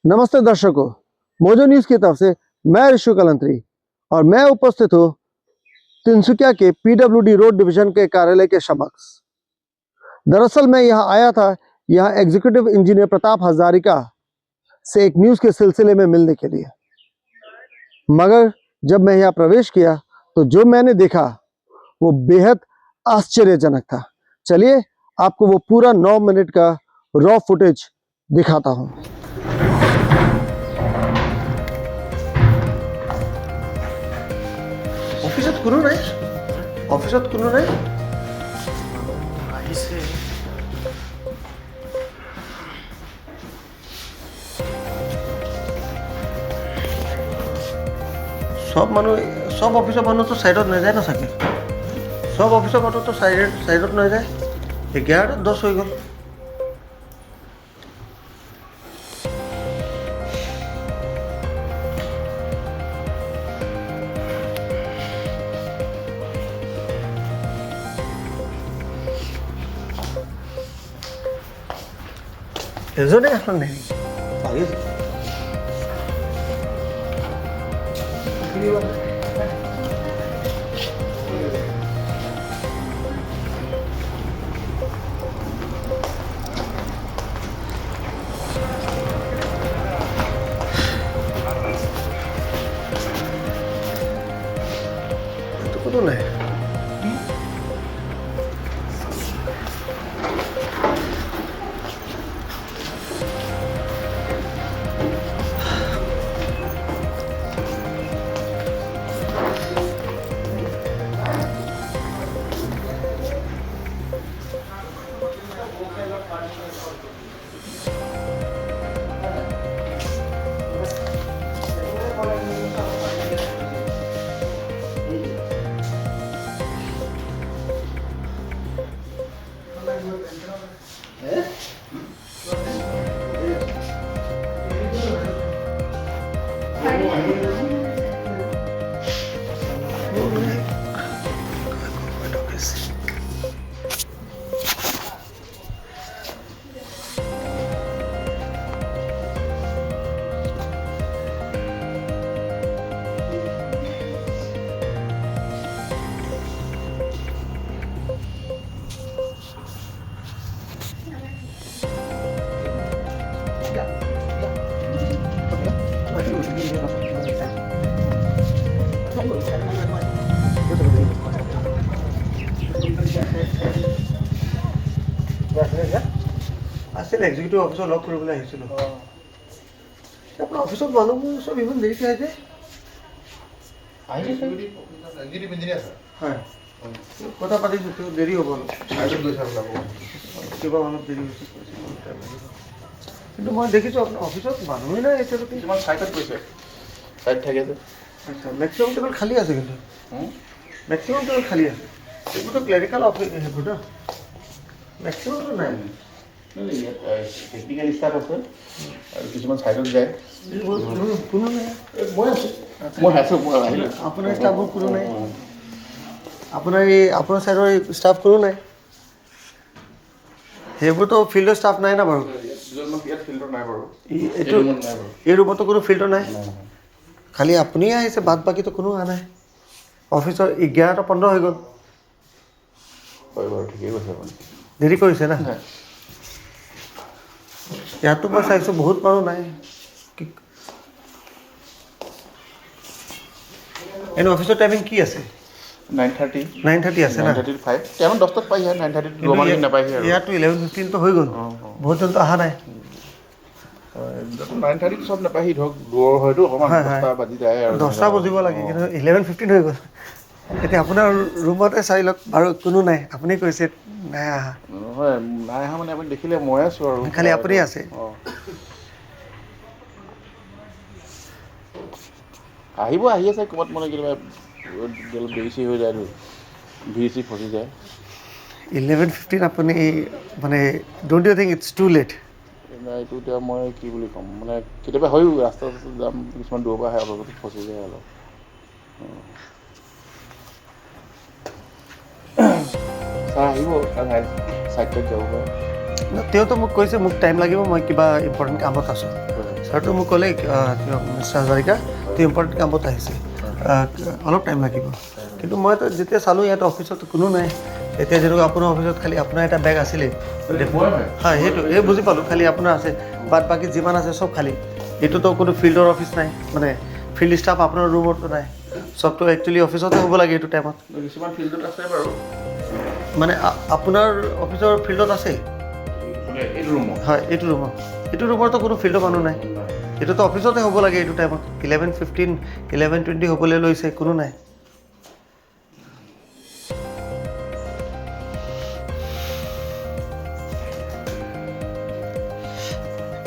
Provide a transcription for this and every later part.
नमस्ते दर्शकों, mojo news की तरफ से मैं ऋषु कलंत्री और मैं उपस्थित हूँ तिनसुकिया के पीडब्ल्यूडी रोड डिवीजन के कार्यालय के समक्ष। दरअसल मैं यहाँ आया था यहाँ एग्जीक्यूटिव इंजीनियर प्रताप हजारिका से एक न्यूज़ के सिलसिले में मिलने के लिए, मगर जब मैं यहाँ प्रवेश किया तो जो मैंने देखा वो बेहद आश्चर्यजनक था। चलिए आपको वो पूरा 9 मिनट का रॉ फुटेज दिखाता हूँ। অফিসত কোনো নাই অফিসত কোনো নাই আহিছে সব মানুহ সব অফিসৰ মানুহতো সাইডত নাযায় না চাগে সব অফিসৰ মানুহতো সাইডত নাযায় 11:10 হৈ গ'ল এজনে আসলে নেই কোনো নাই আছিল এক্সিকিউটিভ অফিচত লগ কৰিবলৈ আহিছিলোঁ আপোনাৰ অফিচত মানুহবোৰ চব ইমান দেৰিকৈ আহে যে হয় কথা পাতিছোঁ তেওঁ দেৰি হ'ব কিবা অলপ দেৰি হৈছে কিন্তু মই দেখিছোঁ আপোনাৰ অফিচত মানুহেই নাই এতিয়ালৈকে কিছুমান চাইটত গৈছে চাইট থাকে যে আচ্ছা মেক্সিমাম টেবল খালী আছে কিন্তু মেক্সিমাম টেবল খালী আছে এইবোৰতো ক্লেৰিকেল অফিচ সেইবোৰ ন মেক্সিমামটো নাই টেকনিকেল ষ্টাফ আছে আৰু কিছুমান চাইটত যায় কোনো নাই মই আছোঁ মই আছোঁ মই আহিলোঁ আপোনাৰ ষ্টাফবোৰ কোনো নাই আপোনাৰ ছাইডৰ ষ্টাফ কোনো নাই সেইবোৰতো ফিল্ডৰ ষ্টাফ নাই না বাৰু ইয়াত ফিল্টাৰ নাই বাৰু এইটো এই ৰুমতো কোনো ফিল্টাৰ নাই খালি আপুনিয়ে আহিছে বাদ বাকীতো কোনো অহা নাই অফিচৰ 11:15 হৈ গ'ল হয় বাৰু ঠিকেই কৈছে আপুনি দেৰি কৰিছে না ইয়াতো মই চাইছোঁ বহুত মানুহ নাই এনে অফিচৰ টাইমিং কি আছে 9:30 আছে না 9:35 তেওঁ 10টাত পাইহে 9:30 ৰমালি নাপাইহে আৰু ইয়াতো 11:15 হৈ গ'ল বহুতজনতো অহা নাই 9:30 চব নাপাইহি ধৰক দূৰৰ হয়তো অকণমান 10টা বাজি যায় আৰু 10টা বজিব লাগে কিন্তু 11:15 হৈ গ'ল এতিয়া আপোনাৰ ৰুমতে চাই লওক বাৰু কোনো নাই আপুনি কৈছে নাই আহা নহয় নাই আহা মানে আপুনি দেখিলে মই আছোঁ আৰু খালি আপুনি আছে আহিব আহি আছে ক'ৰবাত মানে কেতিয়াবা দেৰি হৈ যায় ভিৰ চিৰ ফচি যায় 11:15 আপুনি মানে don't you think it's too late এইটো এতিয়া মই কি বুলি ক'ম মানে কেতিয়াবা হয়ো ৰাস্তা যাম কিছুমান দূৰৰ পৰা আহে অলপ ফচি যায় অলপ ছাৰ আহিব ছাইডত যাব পাৰে তেওঁতো মোক কৈছে মোক টাইম লাগিব, মই কিবা ইম্পৰ্টেণ্ট কামত আছোঁ। ছাৰটো মোক ক'লে মিষ্টাৰ হাজৰিকা তেওঁ ইম্পৰ্টেণ্ট কামত আহিছে, অলপ টাইম লাগিব। কিন্তু মই যেতিয়া চালোঁ ইয়াত অফিচত কোনো নাই, এতিয়া যেনেকুৱা আপোনাৰ অফিচত খালি আপোনাৰ এটা বেগ আছিলে, হয় সেইটো এই বুজি পালোঁ, খালি আপোনাৰ আছে, বাট বাকী যিমান আছে চব খালী। এইটোতো কোনো ফিল্ডৰ অফিচ নাই, মানে ফিল্ড ষ্টাফ আপোনাৰ ৰুমতো নাই, চবটো একচুৱেলি অফিচতে হ'ব লাগে এইটো টাইমত। কিছুমান ফিল্ডত আছে বাৰু, মানে আপোনাৰ অফিচৰ ফিল্ডত আছে? এইটো ৰুমত, হয় এইটো ৰুমৰতো কোনো ফিল্ডৰ মানুহ নাই, এইটোতো অফিচতে হ'ব লাগে এইটো টাইমত। 11:15 11:20 হ'বলৈ লৈছে, কোনো নাই।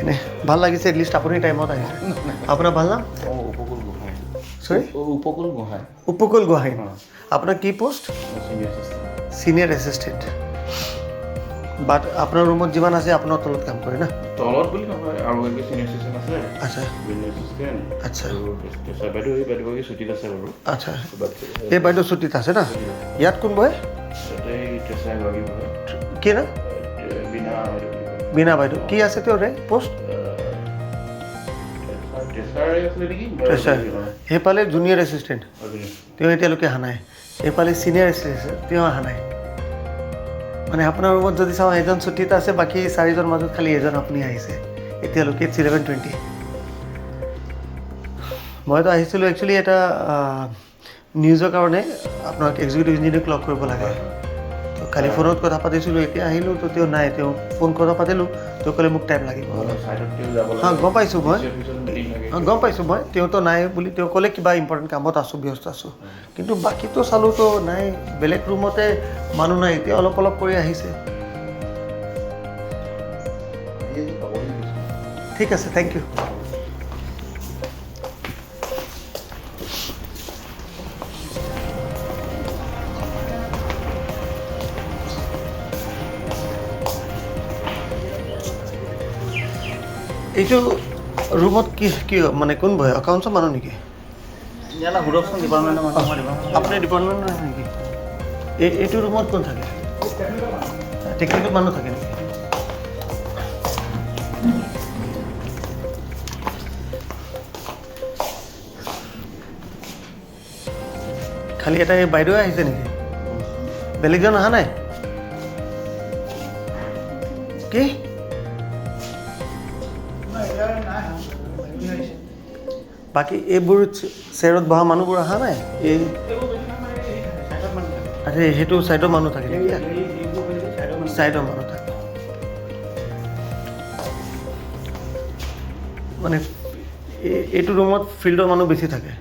এনে ভাল লাগিছে, এটলিষ্ট আপুনি টাইমত আহিছে। আপোনাৰ ভাল নাম? উপকূল গোহাঁই। চৰি, উপকূল গোহাঁই। উপকূল গোহাঁই। আপোনাৰ কি পোষ্ট? Senior assistant. বাট আপোনাৰ ৰুমত যিমান আছে আপোনাৰ তলত কাম কৰে না? তলত বুলি নহয়, আৰু এগৰাকী চিনিয়ৰ এছিষ্টেণ্ট আছে। আচ্ছা জুনিয়ৰ এছিষ্টেণ্ট। আচ্ছা বাইদেউ এই ছুটীত আছে বাৰু। আচ্ছা, এই বাইদেউ ছুটীত আছে না? ইয়াত কোন বহে? ইয়াতে টেচাৰ এগৰাকী বহে। কি না? বীণা বাইদেউ। বীণা বাইদেউ। কি আছে তেওঁৰ ৰেংক পোষ্ট? টেচাৰে আছিলে নেকি? টেচাৰ। সেইফালে জুনিয়ৰ এছিষ্টেণ্ট, তেওঁ এতিয়ালৈকে অহা নাই। এইফালে চিনিয়ৰ এছিষ্টেণ্ট, তেওঁ অহা নাই। মানে আপোনাৰ ৰুমত যদি চাওঁ এজন ছুটীত আছে, বাকী 4জন মাজত খালি এজন আপুনি আহিছে এতিয়ালৈকে। 11:20 মইতো আহিছিলোঁ একচুৱেলি এটা নিউজৰ কাৰণে, আপোনাক এক্সিকিউটিভ ইঞ্জিনিয়াৰক লগ কৰিব লাগে। তো কালি ফোনত কথা পাতিছিলোঁ, এতিয়া আহিলোঁ তো তেওঁ নাই। তেওঁ ফোন কথা পাতিলোঁ, তেওঁ ক'লে মোক টাইম লাগিব। হয় গম পাইছোঁ মই, তেওঁতো নাই বুলি তেওঁ ক'লে, কিবা ইম্পৰ্টেণ্ট কামত আছোঁ, ব্যস্ত আছোঁ। কিন্তু বাকীতো চালোঁতো নাই, বেলেগ ৰুমতে মানুহ নাই। এতিয়া অলপ অলপ কৰি আহিছে। ঠিক আছে, থেংক ইউ। এইটো ৰুমত কি মানে কোন বহে? একাউণ্টছৰ মানুহ নেকি? আপুনি ডিপাৰ্টমেণ্টৰ নেকি? এইটো ৰুমত কোন থাকে? টেকনিকেল মানুহ থাকে নেকি? খালি এটা এই বাইদেউ আহিছে নেকি? বেলেগজন অহা নাই? কি বাকী এইবোৰ চেয়াৰত বহা মানুহবোৰ অহা নাই? এই আচ্ছা, সেইটো ছাইডৰ মানুহ থাকে নেকি? ছাইডৰ মানুহ থাকে মানে এইটো ৰুমত ফিল্ডৰ মানুহ বেছি থাকে?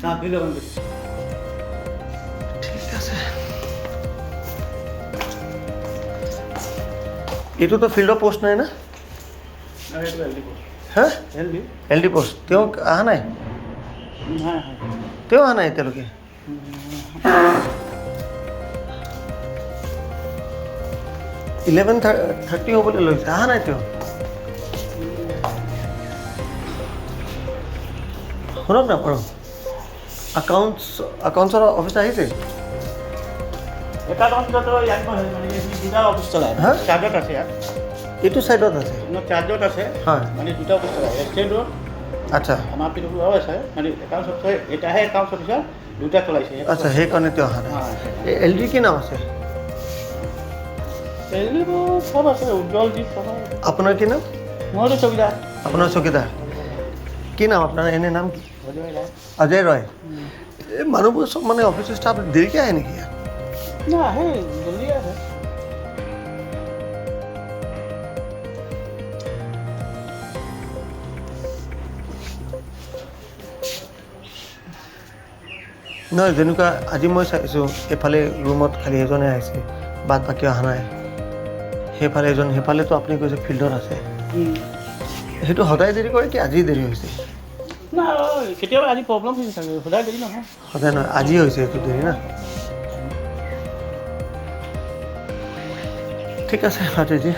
ঠিক আছে। এইটোতো ফিল্ডৰ পোষ্ট নাই না? হা এল ডি পোষ্ট। তেওঁ অহা নাই? তেওঁ অহা নাই এতিয়ালৈকে? (11:30) হ'বলৈ লৈছে, অহা নাই তেওঁ? শুনক না বাৰু, একাউণ্টছৰ অফিচ আহিছে? এইটো ছাইডত আছে? চাৰ্জত আছে, হয় মানে দুটা অফিচ চলায়। এক্সচেঞ্জ ৰোড আচ্ছা আমাৰ পিডব্লিউ আছে, মানে একাউণ্টছ অফিচাৰ এটাহে একাউণ্টছ অফিচাৰ, দুটা চলাইছে। আচ্ছা, সেইকাৰণে তেওঁ অহা নাই। এল ডি কি নাম আছে? চব আছে, উজ্জ্বল দ্বীপ চব। আপোনাৰ কি নাম? মইতো চকীদাৰ। আপোনাৰ চকীদাৰ কি নাম আপোনাৰ? এনে নাম কি? অজয় ৰয়। এই মানুহবোৰ চব মানে অফিচৰ ষ্টাফ দেৰিকৈ আহে নেকি? না আহে, জলদি আহে। নহয়, যেনেকুৱা আজি মই চাইছোঁ এইফালে ৰুমত খালি এজনে আহিছে, বাদ বাকী অহা নাই। সেইফালে এজন, সেইফালেতো আপুনি কৈছে ফিল্ডত আছে। সেইটো সদায় দেৰি কৰে কি আজি দেৰি হৈছে? না কেতিয়াবা আজি প্ৰব্লেম হৈছে চাগে, সদায় দেৰি নহয়। সদায় নহয়, আজি হৈছে এইটো দেৰি না? ঠিক আছে ভাটিজি।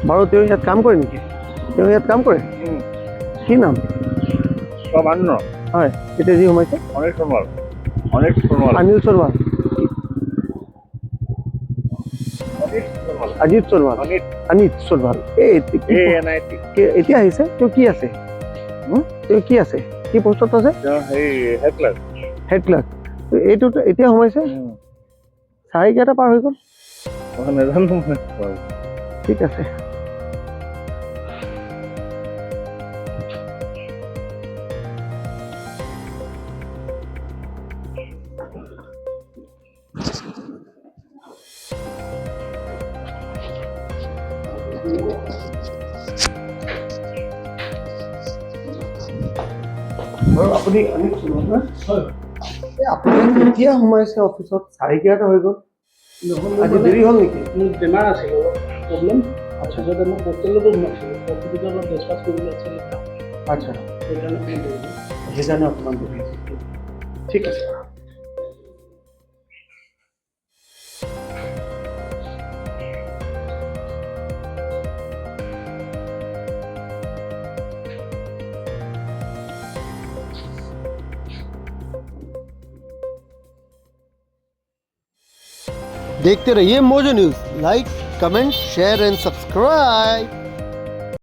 বাৰু তেওঁ ইয়াত কাম কৰে নেকি? তেওঁ ইয়াত কাম কৰে? কি নাম? প্ৰভান্ন। হয় এতিয়া যি সোমাইছে অনিল সোণোৱাল অনিল সোণোৱাল অজিত সোণোৱাল অনিত সোণোৱাল এতিয়া আহিছে তেওঁ কি আছে তেওঁ কি আছে কি পোষ্টত আছে হেড ক্লাৰ্ক এইটো এতিয়া সোমাইছে 11:30 পাৰ হৈ গ'ল নাজানো ঠিক আছে আপুনি আপুনি কেতিয়া সোমাইছে অফিচত 11:30 হৈ গ'ল আজি দেৰি হ'ল নেকি মোৰ বেমাৰ আছিল অলপ প্ৰব্লেম তাৰপিছতে মই হোটেলতো সোমাইছিলোঁ অফিচত অলপ ডিছকাছ কৰিবলৈ আছিল আচ্ছা সেইকাৰণে অকণমান দেৰি হৈছে ঠিক আছে देखते रहिए mojo news like comment share and subscribe